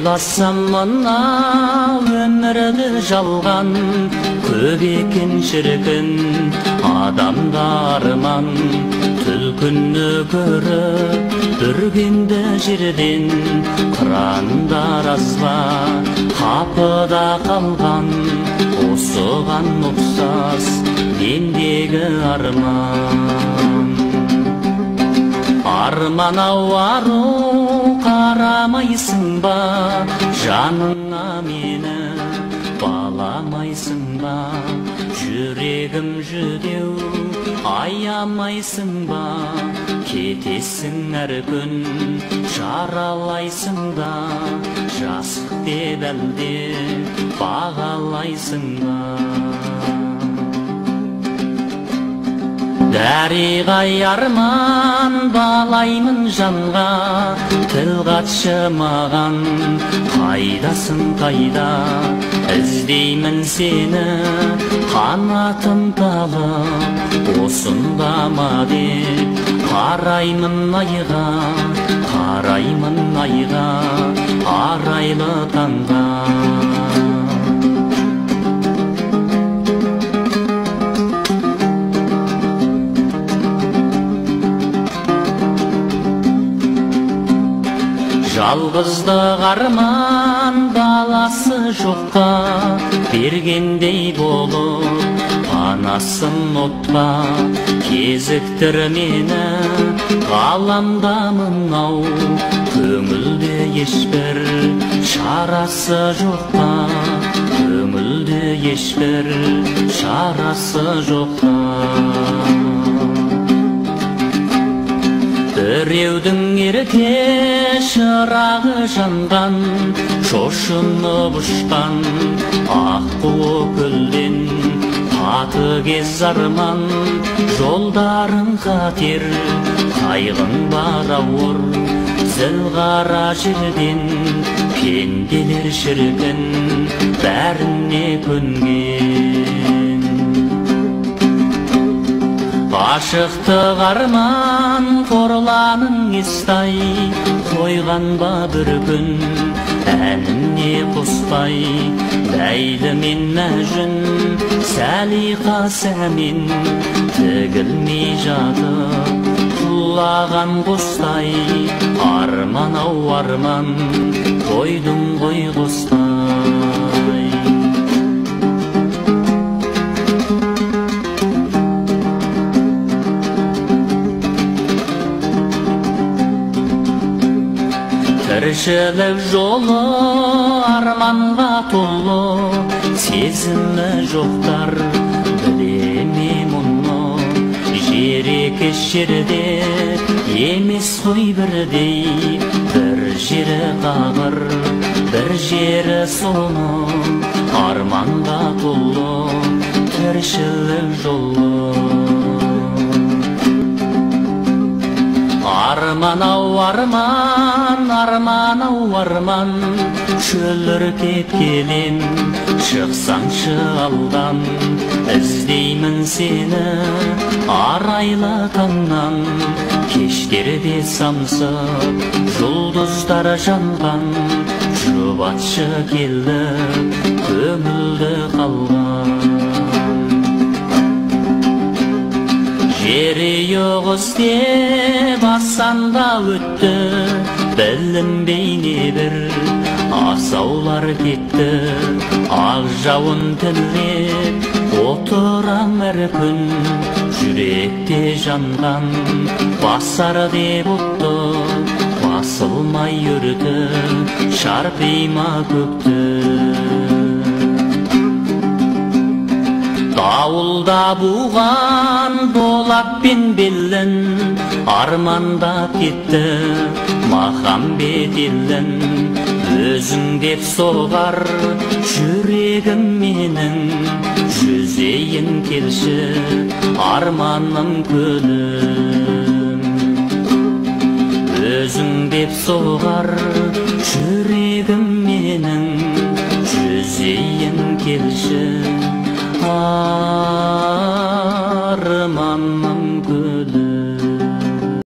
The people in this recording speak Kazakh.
ойласам мына өмірді жалған, көп екен шіркін адамдарман. Түлкіні көріп бүргенді жерден, қырандар азба қапыда қалған. Осыған ұқсас мендегі арман. Арман-ау ару қарамайсың ба, жаныңа мені баламайсың ба? Жүрегім жүдеу аямайсың ба? Кетесің әр күн жаралайсың да, жасық деп әлде бағалайсың ба? Дәріғай арман балаймын жанға, тіл қатшы маған, қайдасың қайда? Іздеймін сені қанатым талып, осында ма деп қараймын айға, қараймын айға, арайлы таңға. Жалғыздық арман баласы жоққа бергендей болып, панасын отқа кезіктір мені. Ғаламдамын-ау көңілде ешбір шарасы жоққа, көңілде ешбір шарасы жоққа. Біреудің ерке шырағы жанған, шошынып ұшқан аққу көлден. Қатыгез арман жолдарың қатер, қайғың бар ауыр зілғара жерден. Пенделер шіркін бәріне көнген. Ғашықтық арман қорланын естай, қойған ба бір күн әніне қоспай? Ләйлі мен мәжін сәлиқа сәмен тігілмей жатып құлаған қостай. Арман-ау арман қойдың ғой қостай. Тіршілік жолы арманға толы, сезімі жоқтар білеме мұны. Жерекеш жерде емес қой бірдей, бір жері қағыр, бір жері соны. Арманға толы тіршілік жолы. Арман-ау арман, арман-ау арман, шөліркеп келем, шықсаңшы алдан. Іздеймін сені арайлы таңнан, кештерде самсып жұлдыздар жанған. Жұбатшы келді көңілді қалған. Жері жоқ іздеп асанда өтті, білінбей небір асаулар кетті. Ақ жауын тілеп отырам әр күн, жүректе жанған басар деп отты. Басылмай үрді шарпима көкті. Дауылда буған болатпен белін, армандап кетті махамбет елін. Өзің деп соғар жүрегім менің, жүзейін келші арманым көлім. Өзің деп соғар жүрегім менің, жүзейін келші арманым.